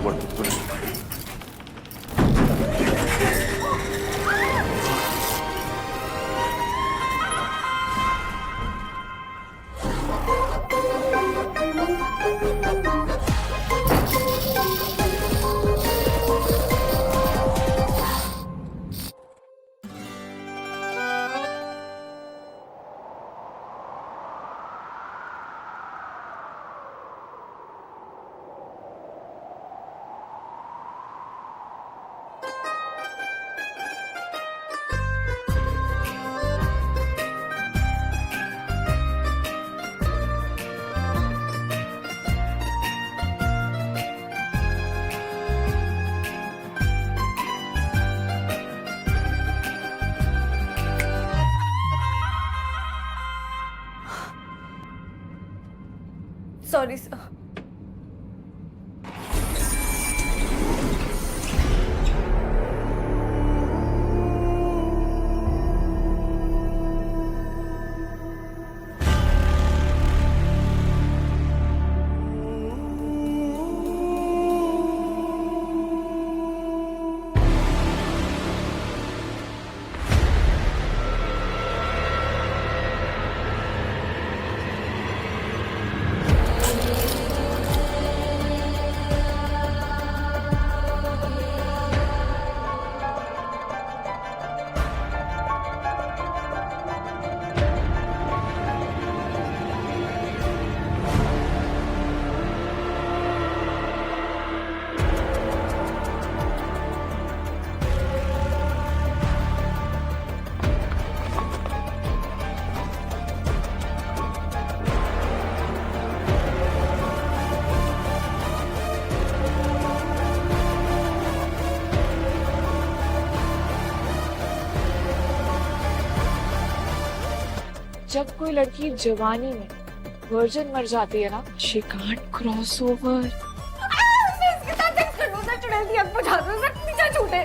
What? Sorry sir. जब कोई लड़की जवानी में वर्जिन मर जाती है ना, शी कांट क्रॉस ओवर। इसके साथ सेक्स कर लो, सर चुड़ैल दी आग बुझा दो, सर पीछा छूटे।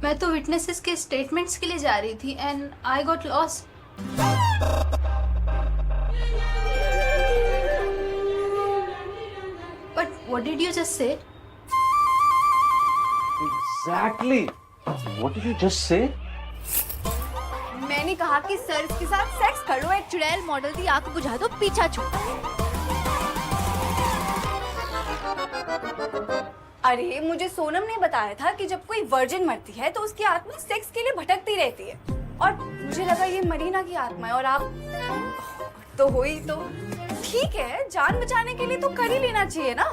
मैं तो विटनेसेस के स्टेटमेंट्स के लिए जा रही थी and I got lost. But what did you just say? Exactly. What did you just say? मैंने कहा कि सर इसके साथ सेक्स कर लो, एक चुड़ैल मॉडल थी, आंख बुझा दो, पीछा छूटा। अरे मुझे सोनम ने बताया था कि जब कोई वर्जिन मरती है तो उसकी आत्मा सेक्स के लिए भटकती रहती है, और मुझे लगा ये मरीना की आत्मा है, और आप तो हो ही, तो ठीक है, जान बचाने के लिए तो कर ही लेना चाहिए ना।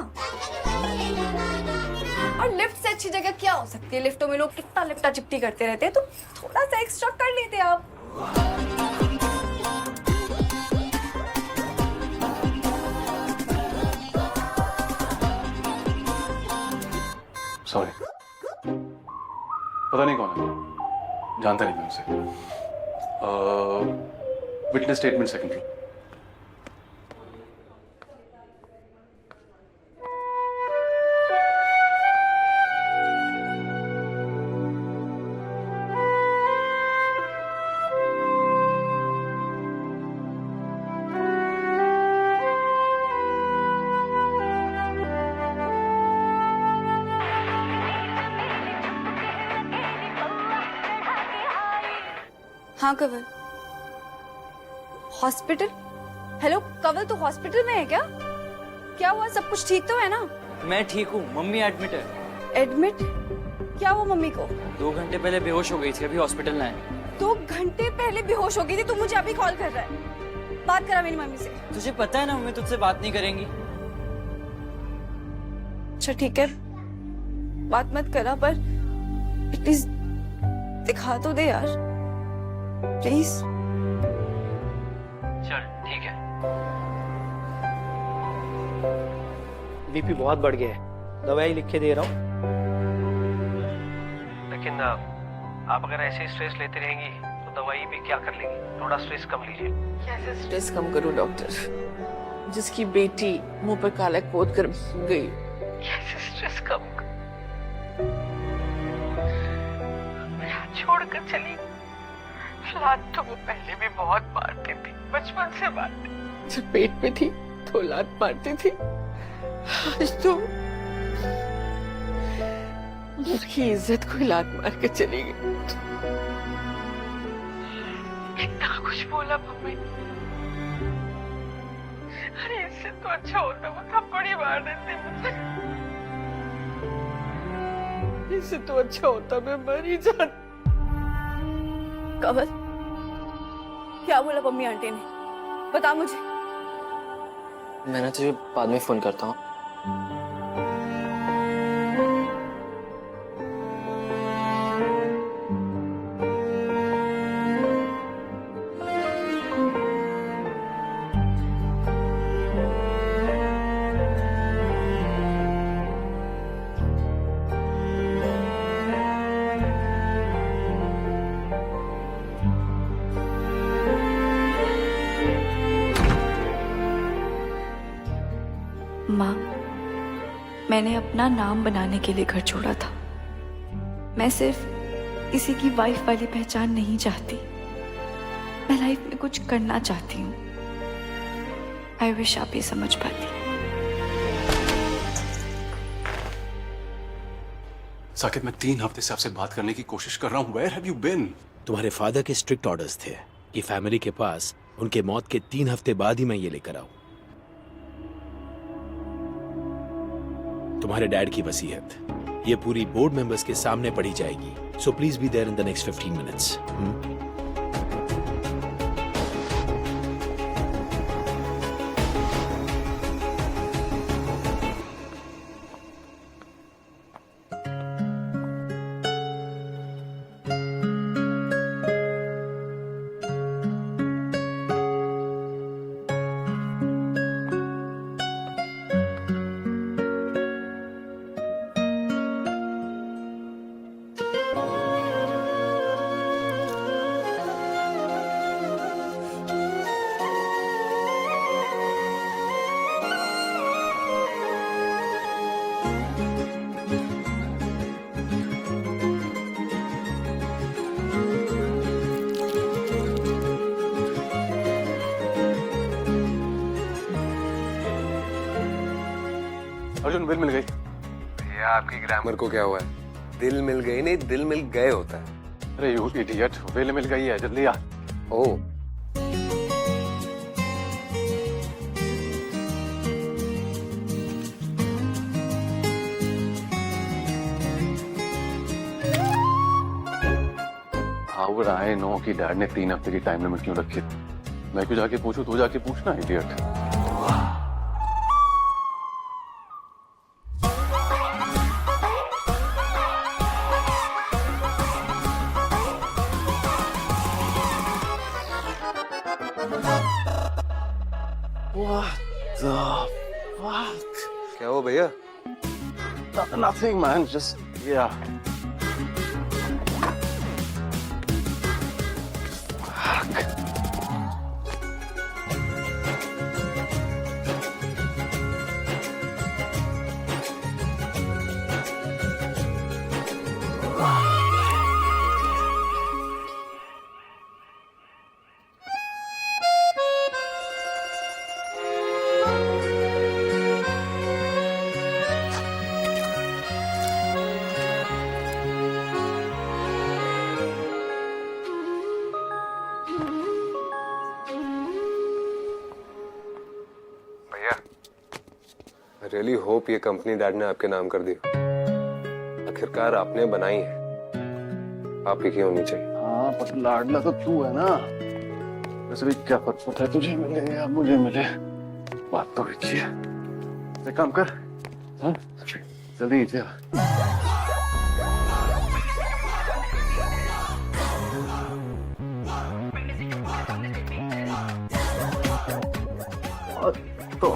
और लिफ्ट से अच्छी जगह क्या हो सकती है? लिफ्टों में लोग कितना लिफ्टा चिपटी करते रहते हैं, तो थोड़ा सा एक्स्ट्रा कर लेते आप। सॉरी, पता नहीं कौन है, जानता नहीं मैं उसे। Witness statement second floor. हाँ कंवल, हॉस्पिटल? हेलो कंवल, तू हॉस्पिटल में है क्या? क्या हुआ, सब कुछ ठीक तो है ना? मैं ठीक हूँ, मम्मी एडमिट है। एडमिट? क्या हुआ मम्मी को? 2 घंटे पहले बेहोश हो गई थी, अभी हॉस्पिटल लाए। 2 घंटे पहले बेहोश हो गई थी? तू मुझे अभी कॉल कर रहा है? बात करा मेरी मम्मी से। तुझे पता है ना मम्मी तुझसे बात नहीं करेंगी। अच्छा ठीक है, बात मत करा, पर प्लीज दिखा तो दे यार, प्लीज। चल ठीक है। बीपी बहुत बढ़ गया है, दवाई लिख के दे रहा हूँ, लेकिन आप अगर ऐसे स्ट्रेस लेते रहेंगी तो दवाई भी क्या कर लेगी, थोड़ा स्ट्रेस कम लीजिए। कैसे स्ट्रेस कम करूं डॉक्टर, जिसकी बेटी मुंह पर काला पोत कर गई, कैसे स्ट्रेस कम छोड़कर चली। लात तो वो पहले भी बहुत मारती थी, बचपन से मारती, जब पेट में थी तो लात मारती थी, आज तो उसकी इज्जत को लात मार के चली गई। कितना कुछ बोला मम्मी, अरे इससे तो अच्छा होता वो थप्पड़ ही मार देती मुझे, इससे तो अच्छा होता मैं मर ही जाती। कंवल, क्या बोला मम्मी आंटी ने, बता मुझे। मैं तुझे बाद में फोन करता हूँ। मैंने अपना नाम बनाने के लिए घर छोड़ा था। मैं सिर्फ किसी की वाइफ वाली पहचान नहीं चाहती, मैं लाइफ में कुछ करना चाहती हूँ। आई विश आप ये समझ पाती। साकेत, मैं 3 हफ्ते से आपसे बात करने की कोशिश कर रहा हूँ। Where have you been? तुम्हारे फादर के स्ट्रिक्ट ऑर्डर्स थे कि फैमिली के पास उनके मौत के 3 हफ्ते बाद ही मैं ये लेकर आऊं। तुम्हारे डैड की वसीयत ये पूरी बोर्ड मेंबर्स के सामने पढ़ी जाएगी। So please be there in the next 15 minutes. Arjun, bill मिल गई। भैया आपकी ग्रामर को क्या हुआ है? दिल मिल गई नहीं, दिल मिल गए होता है। अरे यू इडियट, बिल मिल गई है, जल्दी आ। ओ हाउ वुड आई नो कि डैड ने 3 हफ्ते की टाइम लिमिट क्यों रखी? मैं क्यों जाके पूछूं? तू जाके पूछना, इडियट। What the fuck? क्या हुआ भैया? Nothing, man. Just yeah. Fuck. I really hope ये कंपनी डैड ने आपके नाम कर दी। आखिरकार आपने बनाई है, आप ही की होनी चाहिए। हाँ, पर लाडला तो तू है ना। वैसे भी क्या फर्क पड़ता है, तुझे मिले या मुझे मिले, बात तो एक ही है। एक काम कर, हाँ? जल्दी नीचे आ। तो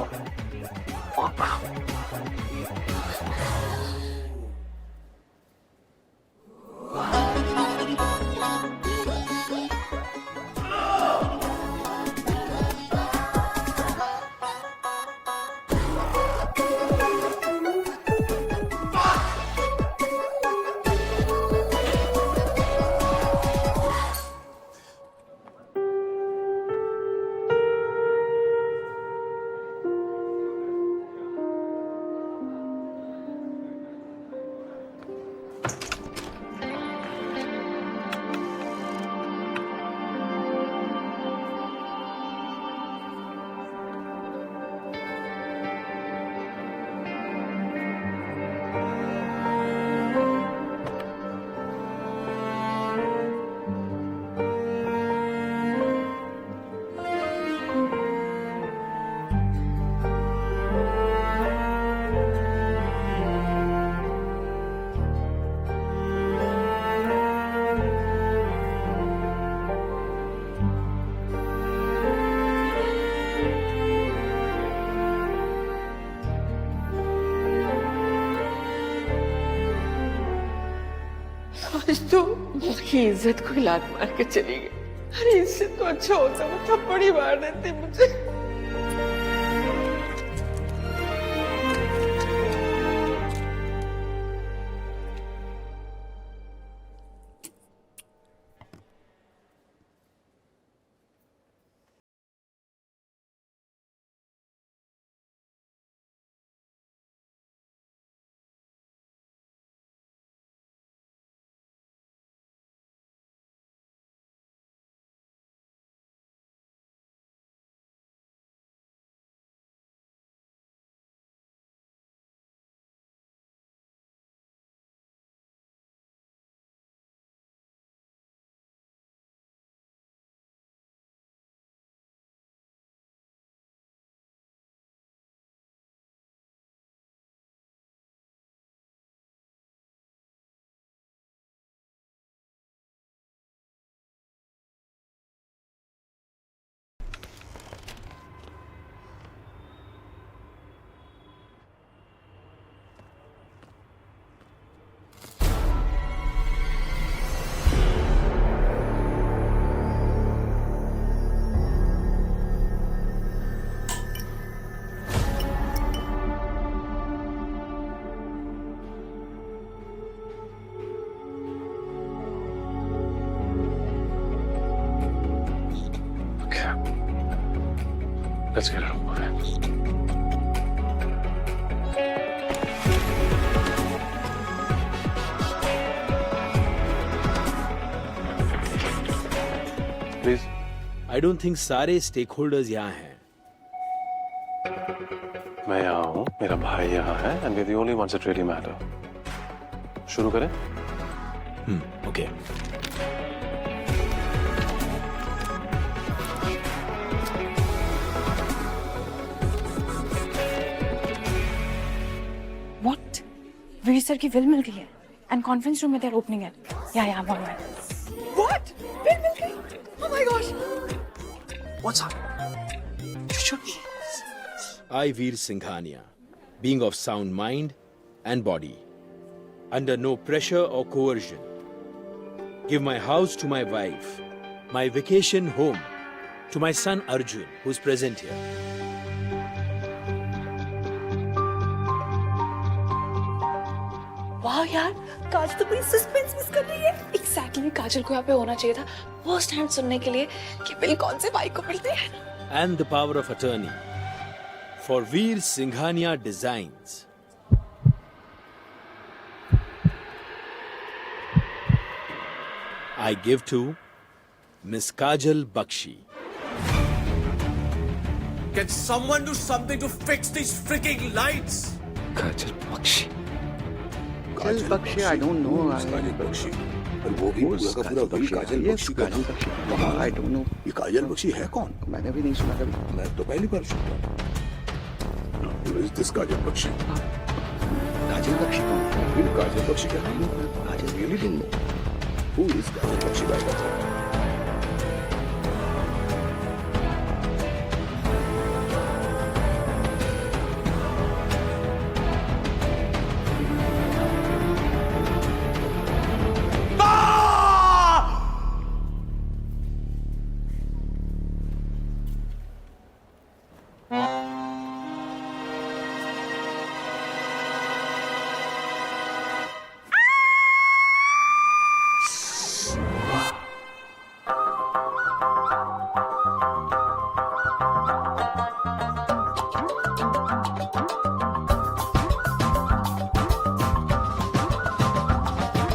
आज तो उसकी इज्जत को लात मार के चली गई। अरे इससे तो अच्छा होता वो थप्पड़ ही मार देती मुझे। Let's get her over it. Please. I don't think सारे स्टेक होल्डर्स यहाँ हैं. मैं यहाँ हूँ, मेरा भाई यहाँ है, and we're the only ones that really matter. शुरू करें? Okay. What? वीर सर की बिल मिल गई है एंड कॉन्फ्रेंस रूम में देयर ओपनिंग है. या वन मिनट. What? बिल मिल गई? Oh my gosh. What's up? I, Veer Singhania, being of sound mind and body, under no pressure or coercion, give my house to my wife, my vacation home to my son Arjun, who's present here. वाह यार, काजल तो बड़ी सस्पेंस मिस कर रही है. एग्जैक्टली काजल को यहाँ पे होना चाहिए था फर्स्ट हैंड सुनने के लिए कि बिल कौन से भाई को मिलते हैं. And the power of attorney for Veer Singhania Designs. I give to Miss Kajal Bakshi. Can someone do something to fix these freaking lights? Kajal Bakshi. Kajal Bakshi, I don't know. Kajal Bakshi. और वो भी पूरा का पूरा वही काजल बख्शी का नाम. I don't know. ये काजल बख्शी है कौन? मैंने भी नहीं सुना कभी. मैं तो पहली बार सुन रहा हूँ. Who is this काजल बख्शी? काजल बख्शी कौन? काजल बख्शी क्या नाम है? काजल really don't know. Who is Kajal Bakshi?